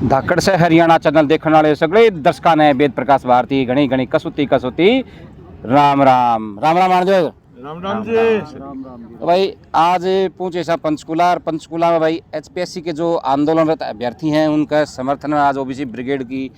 धाकड़ से हरियाणा चैनल देखने वाले सगळे दर्शकों ने वेद प्रकाश भारती घणी घणी कसौती राम राम राम राम आनजो राम राम जी। तो भाई आज पहुंचे सा पंचकुला और पंचकुला में भाई एचपीएससी के जो आंदोलनरत अभ्यर्थी हैं उनका समर्थन में आज ओबीसी ब्रिगेड की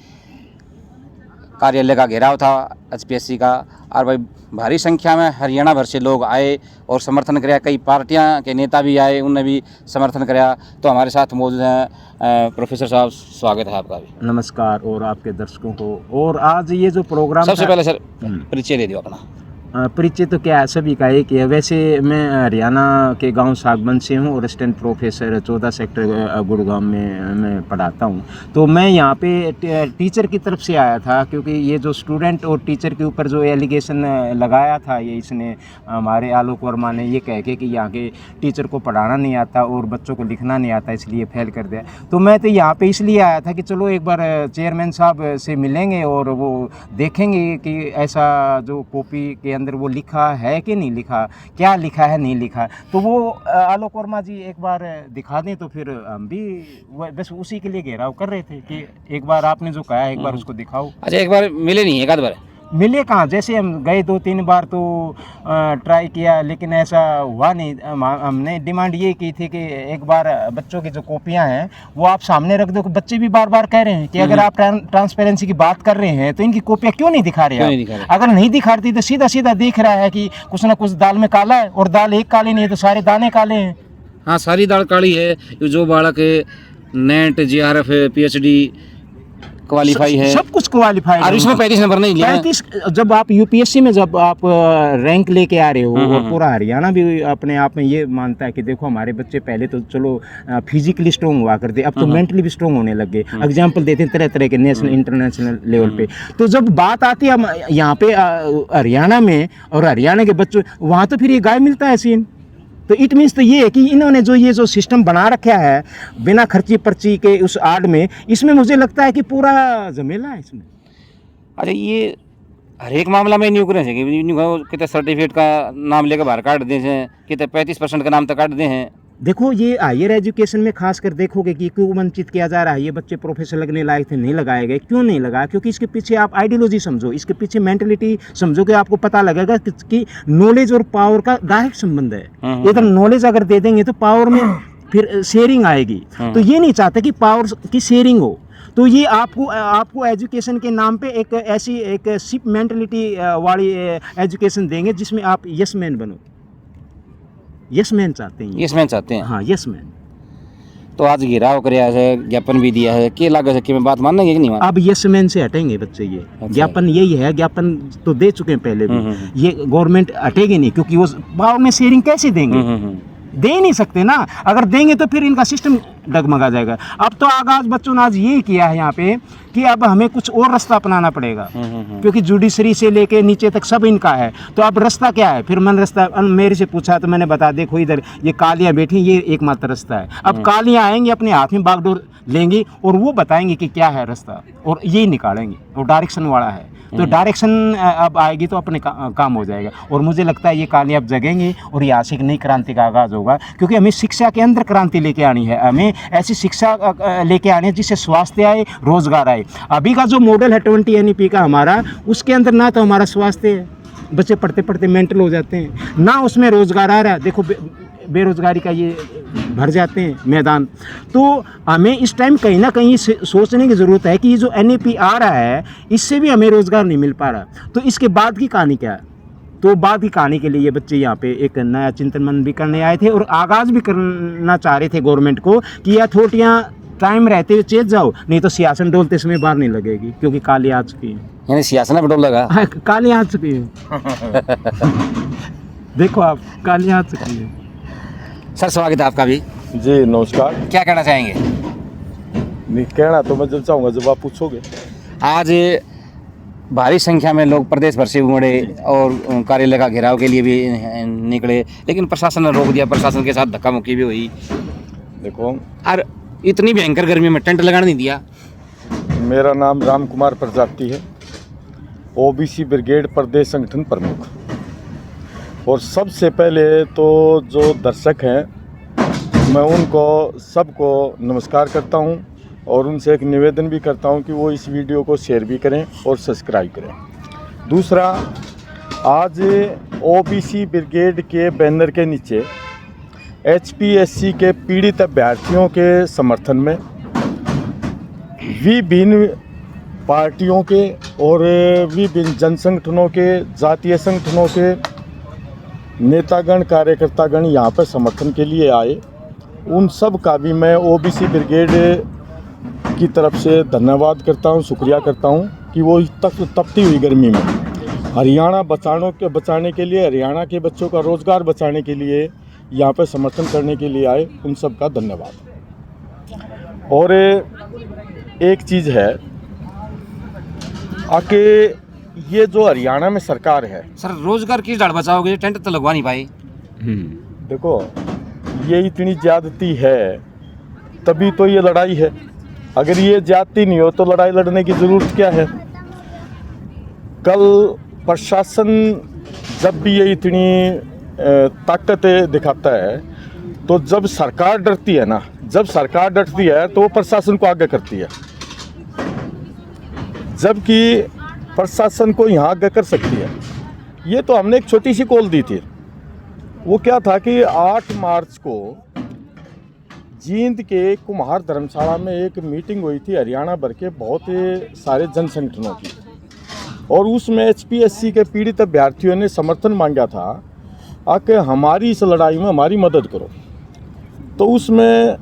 कार्यालय का घेराव था एचपीएससी का। और भाई भारी संख्या में हरियाणा भर से लोग आए और समर्थन कराया। कई पार्टियां के नेता भी आए, उनने भी समर्थन कराया। तो हमारे साथ मौजूद हैं प्रोफेसर साहब, स्वागत है आपका भी। नमस्कार और आपके दर्शकों को। और आज ये जो प्रोग्राम सबसे पहले सर परिचय दे दियो अपना। परिचय तो क्या है, सभी का एक है। वैसे मैं हरियाणा के गांव सागबन से हूं और असिस्टेंट प्रोफेसर 14 सेक्टर गुड़गांव में मैं पढ़ाता हूं। तो मैं यहां पे टीचर की तरफ से आया था, क्योंकि ये जो स्टूडेंट और टीचर के ऊपर जो एलिगेशन लगाया था, ये इसने हमारे आलोक वर्मा ने ये कह के कि यहाँ के टीचर को पढ़ाना नहीं आता और बच्चों को लिखना नहीं आता, इसलिए फेल कर दिया। तो मैं तो यहाँ पर इसलिए आया था कि चलो एक बार चेयरमैन साहब से मिलेंगे और वो देखेंगे कि ऐसा जो कॉपी के अंदर वो लिखा है कि नहीं लिखा, क्या लिखा है नहीं लिखा। तो वो आलोक वर्मा जी एक बार दिखा दें तो फिर हम भी बस उसी के लिए घेराव कर रहे थे कि एक बार आपने जो कहा है एक बार उसको दिखाओ। अच्छा, एक बार मिले नहीं, एक आध बार मिले कहाँ, जैसे हम गए 2-3 बार तो ट्राई किया, लेकिन ऐसा हुआ नहीं। हमने डिमांड ये की थी कि एक बार बच्चों की जो कॉपियां हैं वो आप सामने रख दो। बच्चे भी बार बार कह रहे हैं कि अगर आप ट्रांसपेरेंसी की बात कर रहे हैं तो इनकी कॉपियां क्यों नहीं दिखा रहे हैं। अगर नहीं दिखाती तो सीधा सीधा दिख रहा है कि कुछ ना कुछ दाल में काला है, और दाल एक काली नहीं है तो सारे दाने काले हैं। हाँ, सारी दाल काली है। जो बालक नेट जीआरएफ पीएचडी क्वालिफाई है, सब कुछ क्वालिफाई है। और इसमें 35 नंबर नहीं लिया। 35 जब आप यूपीएससी में जब आप रैंक लेके आ रहे हो, और पूरा हरियाणा भी अपने आप में ये मानता है कि देखो हमारे बच्चे पहले तो चलो फिजिकली स्ट्रॉन्ग हुआ करते, अब तो मेंटली भी स्ट्रॉन्ग होने लग गए। एग्जाम्पल देते हैं तरह तरह के नेशनल इंटरनेशनल लेवल पे। तो जब बात आती है यहाँ पे हरियाणा में और हरियाणा के बच्चों, वहाँ तो फिर ये गाय मिलता है सीन। तो इट मीन्स तो ये है कि इन्होंने ये जो सिस्टम बना रखा है बिना खर्ची पर्ची के उस आड़ में, इसमें मुझे लगता है कि पूरा झमेला है इसमें। अच्छा, ये हर एक मामला में न्यू करें कितने सर्टिफिकेट का नाम लेकर बाहर काट दे हैं, कितने 35% का नाम तक काट दे हैं। देखो ये हायर एजुकेशन में खासकर देखोगे कि क्यों वंचित किया जा रहा है। ये बच्चे प्रोफेसर लगने लायक थे, नहीं लगाए गए। क्यों नहीं लगाया? क्योंकि इसके पीछे आप आइडियोलॉजी समझो, इसके पीछे मेंटलिटी समझो, कि आपको पता लगेगा कि नॉलेज और पावर का डायरेक्ट संबंध है। इधर नॉलेज अगर दे देंगे तो पावर में फिर शेयरिंग आएगी। तो ये नहीं चाहते कि पावर की शेयरिंग हो। तो ये आपको एजुकेशन के नाम पे एक ऐसी एक सिप मेंटलिटी वाली एजुकेशन देंगे जिसमें आप यस मैन बनो। यस मैन चाहते हैं, यस मैन चाहते हैं। हाँ, यस मैन। तो आज घेराव कराया है, ज्ञापन भी दिया है, क्या लगा है कि मैं बात मानेंगे कि नहीं मानेंगे? अब यस मैन से हटेंगे बच्चे। ये ज्ञापन यही है, ज्ञापन तो दे चुके हैं पहले भी। ये गवर्नमेंट हटेगी नहीं, क्योंकि वो पावर में शेयरिंग कैसे देंगे? दे ही नहीं सकते ना। अगर देंगे तो फिर इनका सिस्टम डगमगा जाएगा। अब तो आगाज बच्चों ने आज यही किया है यहाँ पे कि अब हमें कुछ और रास्ता अपनाना पड़ेगा, क्योंकि जुडिशरी से लेके नीचे तक सब इनका है। तो अब रास्ता क्या है? फिर मैंने रास्ता मेरे से पूछा तो मैंने बता, देखो इधर ये कालियाँ बैठी, ये एकमात्र रास्ता है। अब कालियाँ आएंगी, अपने हाथ में बागडोर लेंगी और वो बताएंगे कि क्या है रास्ता, और ये निकालेंगे। और डायरेक्शन वाला है, तो डायरेक्शन अब आएगी तो अपने काम हो जाएगा। और मुझे लगता है ये कालियाँ अब जगेंगी और यहाँ से एक नई क्रांति का आगाज़ होगा, क्योंकि हमें शिक्षा के अंदर क्रांति लेके आनी है। हमें ऐसी शिक्षा लेके आनी है जिससे स्वास्थ्य आए, रोजगार आए। अभी का जो मॉडल है 20 NEP का हमारा, उसके अंदर ना तो हमारा स्वास्थ्य है, बच्चे पढ़ते पढ़ते मेंटल हो जाते हैं, ना उसमें रोजगार आ रहा है। देखो बेरोजगारी का ये भर जाते हैं मैदान। तो हमें इस टाइम कहीं ना कहीं सोचने की ज़रूरत है कि ये जो NEP आ रहा है, इससे भी हमें रोज़गार नहीं मिल पा रहा। तो इसके बाद की कहानी क्या है? तो बाद की कहानी के लिए ये बच्चे यहाँ पे एक नया चिंतन मन भी करने आए थे, और आगाज़ भी करना चाह रहे थे गवर्नमेंट को कि यह थोटियाँ टाइम रहते हुए चेत जाओ, नहीं तो सियासन डोलते समय बाहर नहीं लगेगी, क्योंकि काली आ चुकी है। यानी सियासन पे डोल लगा, काली आ चुकी है। देखो आप, काली आ चुकी है। सर स्वागत है आपका भी जी। नमस्कार। क्या कहना चाहेंगे? नहीं, कहना तो मैं जब चाहूँगा जब आप पूछोगे। आज भारी संख्या में लोग प्रदेश भर से उमड़े और कार्यालय का घेराव के लिए भी निकले, लेकिन प्रशासन ने रोक दिया। प्रशासन के साथ धक्का मुक्की भी हुई। देखो, और इतनी भयंकर गर्मी में टेंट लगाने नहीं दिया। मेरा नाम राम कुमार प्रजापति है, ओबीसी ब्रिगेड प्रदेश संगठन प्रमुख। और सबसे पहले तो जो दर्शक हैं, मैं उनको सबको नमस्कार करता हूं। और उनसे एक निवेदन भी करता हूं कि वो इस वीडियो को शेयर भी करें और सब्सक्राइब करें। दूसरा, आज ओबीसी ब्रिगेड के बैनर के नीचे HPSC के पीड़ित अभ्यर्थियों के समर्थन में विभिन्न पार्टियों के और विभिन्न जन संगठनों के, जातीय संगठनों के नेतागण, कार्यकर्तागण यहाँ पर समर्थन के लिए आए। उन सब का भी मैं ओबीसी ब्रिगेड की तरफ से धन्यवाद करता हूँ, शुक्रिया करता हूँ कि वो तपती हुई गर्मी में हरियाणा बचाने के लिए, हरियाणा के बच्चों का रोज़गार बचाने के लिए यहाँ पर समर्थन करने के लिए आए। उन सब का धन्यवाद। और एक चीज़ है आके ये जो हरियाणा में सरकार है, सर रोजगार की झाड़ बचाओगे, टेंट तो लगवा नहीं पाई। देखो ये इतनी ज्यादती है तभी तो ये लड़ाई है। अगर ये ज्यादती नहीं हो तो लड़ाई लड़ने की ज़रूरत क्या है। कल प्रशासन जब भी ये इतनी ताकत दिखाता है तो जब सरकार डरती है ना, जब सरकार डरती है तो वो प्रशासन को आगे करती है, जबकि प्रशासन को यहाँ आगे कर सकती है। ये तो हमने एक छोटी सी कॉल दी थी। वो क्या था कि 8 मार्च को जींद के कुम्हार धर्मशाला में एक मीटिंग हुई थी हरियाणा भर के बहुत सारे जन संगठनों की, और उसमें HPSC के पीड़ित अभ्यर्थियों ने समर्थन मांगा था आके हमारी इस लड़ाई में हमारी मदद करो। तो उसमें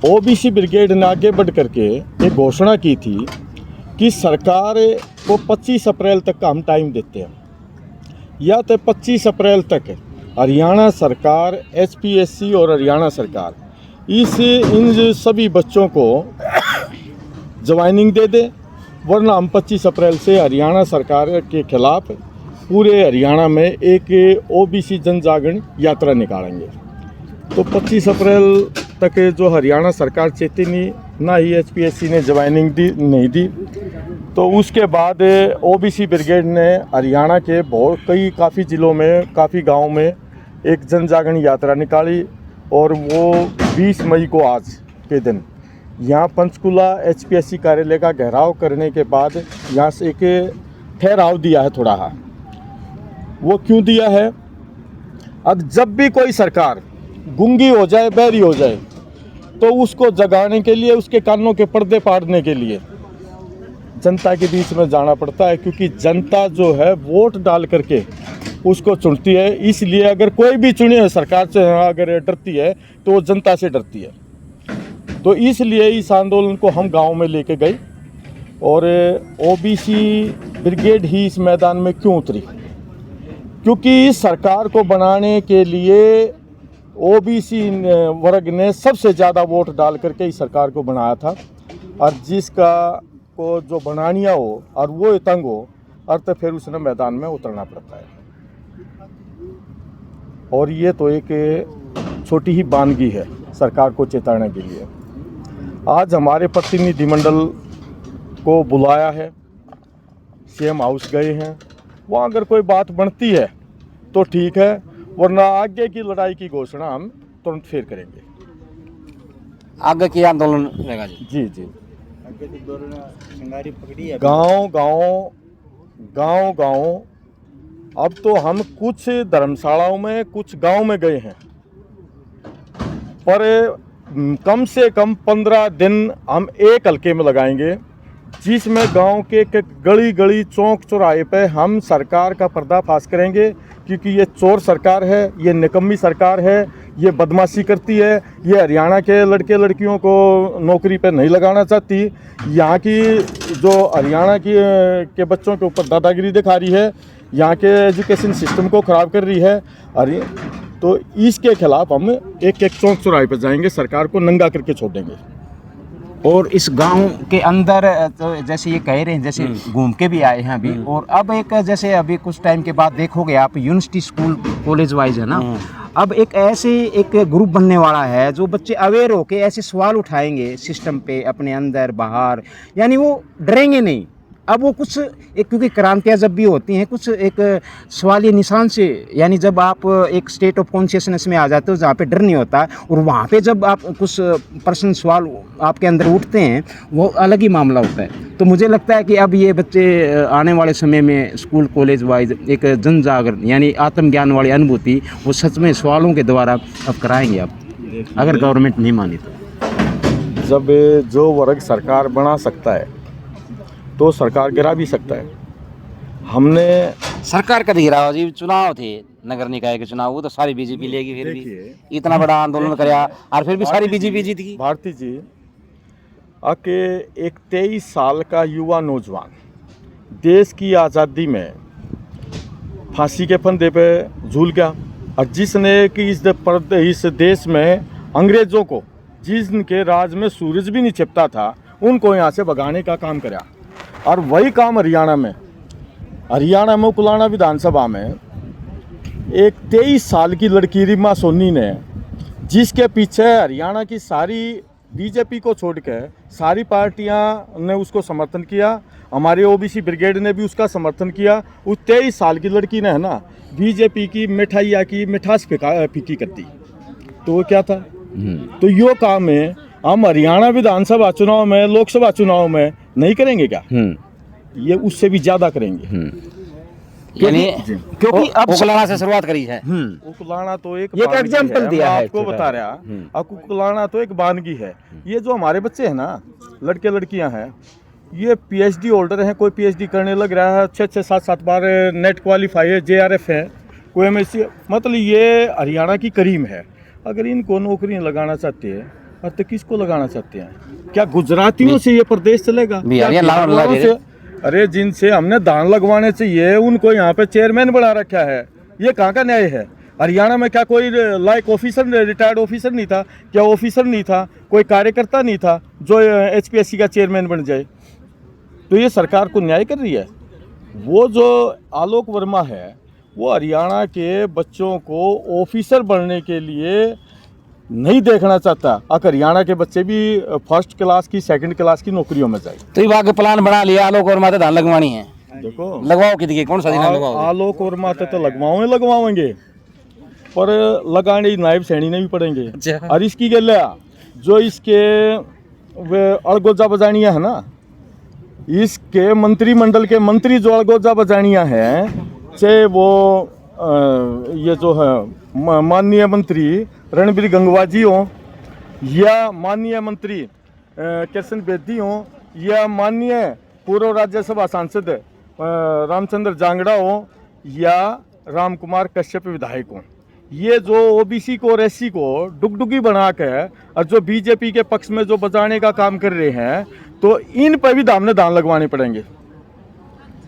ओबीसी ब्रिगेड ने आगे बढ़ करके एक घोषणा की थी कि सरकार को 25 अप्रैल तक का हम टाइम देते हैं, या तो 25 अप्रैल तक हरियाणा सरकार, HPSC और हरियाणा सरकार इन सभी बच्चों को ज्वाइनिंग दे दे, वरना हम 25 अप्रैल से हरियाणा सरकार के खिलाफ पूरे हरियाणा में एक ओबीसी जन जागरण यात्रा निकालेंगे। तो 25 अप्रैल तक जो हरियाणा सरकार चेतावनी ना ही HPSC ने ज्वाइनिंग नहीं दी, तो उसके बाद ओबीसी ब्रिगेड ने हरियाणा के काफ़ी ज़िलों में, काफ़ी गाँव में एक जन जागरण यात्रा निकाली, और वो 20 मई को आज के दिन यहाँ पंचकूला HPSC कार्यालय का घेराव करने के बाद यहाँ से एक ठहराव दिया है थोड़ा। वो क्यों दिया है? अब जब भी कोई सरकार गूंगी हो जाए, बहरी हो जाए, तो उसको जगाने के लिए, उसके कानों के पर्दे फाड़ने के लिए जनता के बीच में जाना पड़ता है, क्योंकि जनता जो है वोट डाल करके उसको चुनती है। इसलिए अगर कोई भी चुनी है सरकार से अगर डरती है तो वो जनता से डरती है। तो इसलिए इस आंदोलन को हम गांव में लेके गए, और ओबीसी ब्रिगेड ही इस मैदान में क्यों उतरी? क्योंकि इस सरकार को बनाने के लिए ओबीसी वर्ग ने सबसे ज़्यादा वोट डाल करके इस सरकार को बनाया था, और जिसका को जो बनानिया हो और वो तंग हो, और तो फिर उसने मैदान में उतरना पड़ता है। और ये तो एक छोटी ही बानगी है सरकार को चेताने के लिए। आज हमारे प्रतिनिधिमंडल को बुलाया है, CM हाउस गए हैं, वहाँ अगर कोई बात बनती है तो ठीक है, वरना आगे की लड़ाई की घोषणा हम तुरंत फिर करेंगे। आगे की आंदोलन रहेगा जी? जी जी। गांव अब तो हम कुछ धर्मशालाओं में, कुछ गांव में गए हैं, पर कम से कम 15 दिन हम एक हल्के में लगाएंगे, जिसमें गांव के गली गली, चौक चौराहे पे हम सरकार का पर्दाफाश करेंगे। क्योंकि ये चोर सरकार है, ये निकम्मी सरकार है, ये बदमाशी करती है, ये हरियाणा के लड़के लड़कियों को नौकरी पे नहीं लगाना चाहती, यहाँ की जो हरियाणा के बच्चों के ऊपर दादागिरी दिखा रही है, यहाँ के एजुकेशन सिस्टम को ख़राब कर रही है। तो इसके खिलाफ हम एक एक चौक चौराहे पर जाएंगे, सरकार को नंगा करके छोड़ देंगे। और इस गांव के अंदर तो जैसे ये कह रहे हैं, जैसे घूम के भी आए हैं अभी, और अब एक जैसे अभी कुछ टाइम के बाद देखोगे आप, यूनिवर्सिटी स्कूल कॉलेज वाइज है ना, अब एक ऐसे एक ग्रुप बनने वाला है जो बच्चे अवेयर होके ऐसे सवाल उठाएंगे सिस्टम पे, अपने अंदर बाहर, यानी वो डरेंगे नहीं, अब वो कुछ एक, क्योंकि क्रांतियाँ जब भी होती हैं कुछ एक सवालिया निशान से, यानी जब आप एक स्टेट ऑफ कॉन्शियसनेस में आ जाते हो जहाँ पे डर नहीं होता, और वहाँ पे जब आप कुछ प्रश्न सवाल आपके अंदर उठते हैं, वो अलग ही मामला होता है। तो मुझे लगता है कि अब ये बच्चे आने वाले समय में स्कूल कॉलेज वाइज एक जन जागरण यानी आत्मज्ञान वाली अनुभूति वो सच में सवालों के द्वारा अब कराएंगे आप, अगर गवर्नमेंट नहीं मानी तो। जब जो वर्ग सरकार बना सकता है तो सरकार गिरा भी सकता है। हमने सरकार का गिराव जी, चुनाव थे नगर निकाय के चुनाव, वो तो सारी बीजेपी लेगी, फिर भी इतना बड़ा आंदोलन कराया और फिर भी सारी बीजेपी जीत गई। भारती जी आके एक 23 साल का युवा नौजवान देश की आज़ादी में फांसी के फंदे पे झूल गया, और जिसने कि इस देश में अंग्रेज़ों को, जिनके राज में सूरज भी नहीं छिपता था, उनको यहाँ से भगाने का काम करा। और वही काम हरियाणा में कुलाना विधानसभा में एक 23 साल की लड़की रीमा सोनी ने, जिसके पीछे हरियाणा की सारी बीजेपी को छोड़ के सारी पार्टियां ने उसको समर्थन किया, हमारे ओबीसी ब्रिगेड ने भी उसका समर्थन किया। उस 23 साल की लड़की ने है ना बीजेपी की मिठाइयाँ की मिठास फीकी कर दी, तो वो क्या था? तो यो काम है हम हरियाणा विधानसभा चुनाव में, लोकसभा चुनाव में नहीं करेंगे क्या? ये उससे भी ज्यादा करेंगे। यानी क्योंकि अब उकलाना से शुरुआत करी है। उकलाना तो एक एग्जाम्पल दिया है, आपको बता रहा, अब उकलाना तो एक बानगी है। ये जो हमारे बच्चे हैं ना, लड़के लड़कियां हैं, ये पीएचडी होल्डर हैं, कोई पीएचडी करने लग रहा है, 6-6, 7-7 बार नेट क्वालिफाई है, जेआरएफ है, कोई एमएससी, मतलब ये हरियाणा की करीम है। अगर इनको नौकरी लगाना चाहते हैं तो किसको लगाना चाहते हैं? क्या गुजरातियों से ये प्रदेश चलेगा? अरे जिनसे हमने धान लगवाने चाहिए उनको यहाँ पे चेयरमैन बना रखा है, ये कहाँ का न्याय है? हरियाणा में क्या कोई लाइक ऑफिसर, रिटायर्ड ऑफिसर नहीं था? क्या ऑफिसर नहीं था? कोई कार्यकर्ता नहीं था जो एचपीएससी का चेयरमैन बन जाए? तो ये सरकार को न्याय कर रही है। वो जो आलोक वर्मा है वो हरियाणा के बच्चों को ऑफिसर बनने के लिए नहीं देखना चाहता। अगर हरियाणा के बच्चे भी फर्स्ट क्लास की, सेकंड क्लास की नौकरियों में जाए। तो ये आगे प्लान बना लिया आलोक वर्मा तो धान लगवानी है। देखो लगवाओ कितनी, कौन सा जिला लगवाओ? आलोक वर्मा तो लगवाएंगे, पर लगाने नायब सैनी ने भी पड़ेंगे। और इसकी गल जो इसके अड़गोजा बजानिया है ना, इसके मंत्रिमंडल के मंत्री जो अड़गोजा बजानिया हैं, चाहे वो ये जो है माननीय मंत्री रणबीर गंगवा जी हों, या माननीय मंत्री कृष्ण बेदी हों, या माननीय पूर्व राज्यसभा सांसद रामचंद्र जांगड़ा हों, या राम कुमार कश्यप विधायक हों, ये जो ओबीसी को और एससी को डुगडुगी बना के और जो बीजेपी के पक्ष में जो बचाने का काम कर रहे हैं, तो इन पर भी दान लगवाने पड़ेंगे।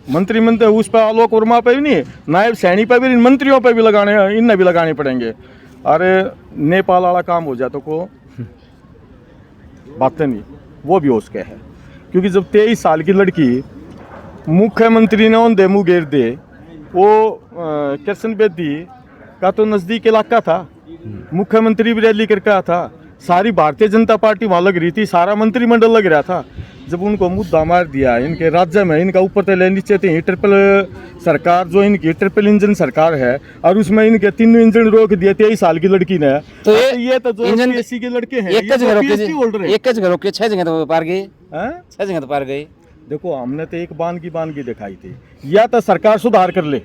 मंत्री उस पर आलोक वर्मा पे भी नहीं, नायब सैनी पे भी, इन मंत्रियों पे भी इनने भी लगाने पड़ेंगे। अरे नेपाल वाला काम हो जाए तो को बातें नहीं, वो भी उसके है। क्योंकि जब 23 साल की लड़की मुख्यमंत्री ने उन दे मुँह घेर दे, वो कृष्ण बेदी का तो नज़दीक इलाका था, मुख्यमंत्री भी रैली करके आया था, सारी भारतीय जनता पार्टी वहाँ लग रही थी, सारा मंत्रिमंडल लग रहा था। जब उनको मुद्दा मार दिया इनके राज्य में, इनका ऊपर तो ले नीचे थे, ट्रिपल सरकार जो इनकी ट्रिपल इंजन सरकार है, और उसमें इनके 3 इंजन रोक दिए 23 साल की लड़की ने। तो ये तो जो एससी के लड़के हैं, एक जगह रोके 6 जगह तो पार गए, 6 जगह तो पार गए। देखो हमने तो एक बानगी दिखाई थी, या तो सरकार सुधार कर ले,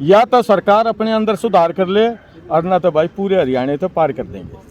या तो सरकार अपने अंदर सुधार कर ले, और ना तो भाई पूरे हरियाणा तो पार कर देंगे।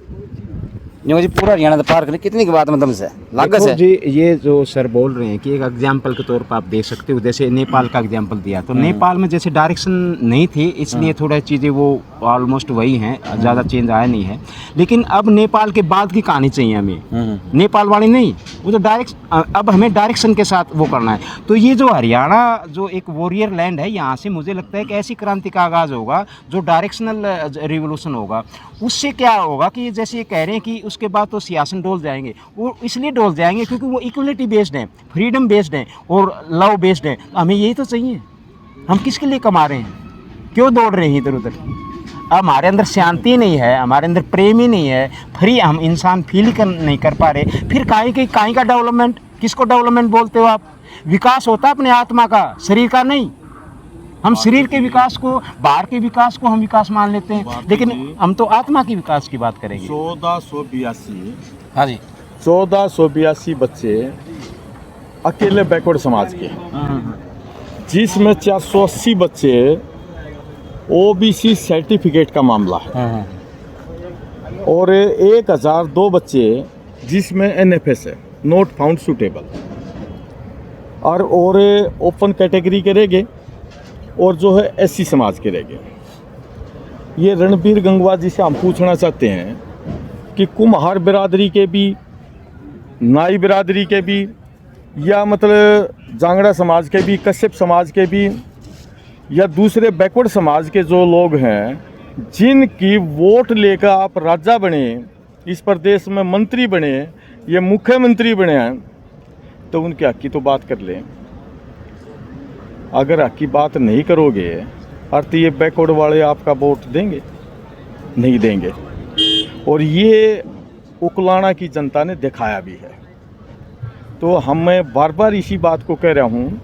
जी पूरा हरियाणा तो पार कर ले, कितनी की बात मतलब से लागत है जी। ये जो सर बोल रहे हैं कि एक एग्जाम्पल के तौर पर आप देख सकते हो, जैसे नेपाल का एग्जाम्पल दिया, तो नेपाल में जैसे डायरेक्शन नहीं थी, इसलिए थोड़ा चीज़ें वो ऑलमोस्ट वही हैं, ज़्यादा चेंज आया नहीं है। लेकिन अब नेपाल के बाद की कहानी चाहिए हमें, नेपाल वाली नहीं, वो तो डायरेक्ट अब हमें डायरेक्शन के साथ वो करना है। तो ये जो हरियाणा जो एक वॉरियर लैंड है, यहाँ से मुझे लगता है कि ऐसी क्रांति का आगाज़ होगा जो डायरेक्शनल रिवोल्यूशन होगा। उससे क्या होगा कि जैसे ये कह रहे हैं कि उसके बाद तो सियासत डोल जाएंगे, वो इसलिए डोल जाएंगे क्योंकि वो इक्वलिटी बेस्ड है, फ्रीडम बेस्ड है और लव बेस्ड है। हमें यही तो चाहिए। हम किसके लिए कमा रहे हैं, क्यों दौड़ रहे हैं इधर उधर? अब हमारे अंदर शांति नहीं है, हमारे अंदर प्रेम ही नहीं है, फ्री हम इंसान फील नहीं कर पा रहे, फिर काहे का डेवलपमेंट? किसको डेवलपमेंट बोलते हो आप? विकास होता है अपने आत्मा का, शरीर का नहीं। हम शरीर के विकास को, बाहर के विकास को हम विकास मान लेते हैं, लेकिन हम तो आत्मा के विकास की बात करेंगे। 1482 हाँ जी 1482 बच्चे अकेले बैकवर्ड समाज के, जिसमें 480 बच्चे ओबीसी सर्टिफिकेट का मामला है, और 1002 बच्चे जिसमें एनएफएस है, नॉट फाउंड सूटेबल, और ओपन कैटेगरी के रह गए, और जो है एससी समाज के रह गए। ये रणबीर गंगवा जी से हम पूछना चाहते हैं कि कुम्हार बिरादरी के भी, नाई बिरादरी के भी, या मतलब जांगड़ा समाज के भी, कश्यप समाज के भी, या दूसरे बैकवर्ड समाज के जो लोग हैं, जिनकी वोट लेकर आप राजा बने, इस प्रदेश में मंत्री बने, ये मुख्यमंत्री बने हैं, तो उनके हक की तो बात कर लें। अगर हक की बात नहीं करोगे, अर्थ ये बैकवर्ड वाले आपका वोट देंगे नहीं देंगे, और ये उकलाना की जनता ने दिखाया भी है। तो मैं बार बार इसी बात को कह रहा हूँ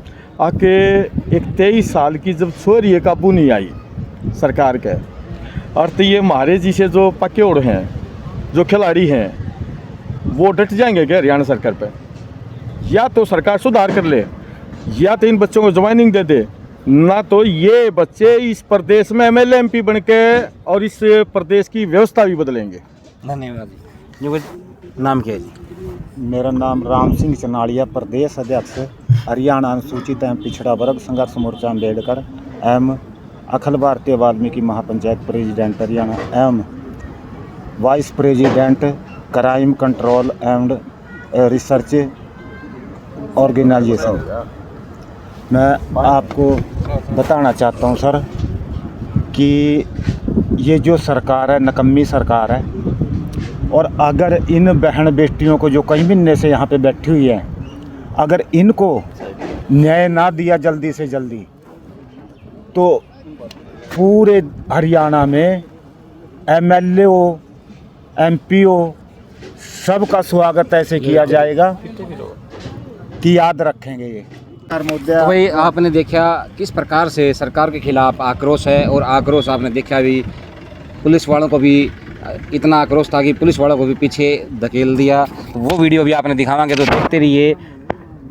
कि एक 23 साल की जब छोरी काबू नहीं आई सरकार के, अर्थ ये हमारे जैसे जो पकेड़ हैं, जो खिलाड़ी हैं, वो डट जाएंगे क्या हरियाणा सरकार पे? या तो सरकार सुधार कर ले, या तो इन बच्चों को ज्वाइनिंग दे दे, ना तो ये बच्चे इस प्रदेश में एमएलए एमपी बन के और इस प्रदेश की व्यवस्था भी बदलेंगे। धन्यवाद जी। जी नाम क्या है जी? मेरा नाम राम सिंह चनाड़िया, प्रदेश अध्यक्ष हरियाणा अनुसूचित एवं पिछड़ा वर्ग संघर्ष मोर्चा अम्बेडकर एवं अखिल भारतीय वाल्मीकि महापंचायत प्रेसिडेंट हरियाणा एवं vice president crime control and research organisation. मैं आपको बताना चाहता हूं सर कि ये जो सरकार है नकम्मी सरकार है, और अगर इन बहन बेटियों को जो कई महीने से यहाँ पे बैठी हुई है, अगर इनको न्याय ना दिया जल्दी से जल्दी, तो पूरे हरियाणा में एमएलए एमपी सबका स्वागत ऐसे किया जाएगा कि याद रखेंगे ये मुद्दे। तो भाई आपने देखा किस प्रकार से सरकार के खिलाफ आक्रोश है, और आक्रोश आपने देखा भी पुलिस वालों को भी इतना आक्रोश था कि पुलिस वालों को भी पीछे धकेल दिया। तो वो वीडियो भी आपने दिखावांगे, तो देखते रहिए।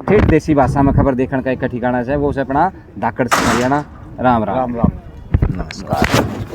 ठेठ देसी भाषा में खबर देखने का एक ठिकाना है, वो से अपना धाकड़ से हरियाणा। राम राम। राम राम। नमस्कार।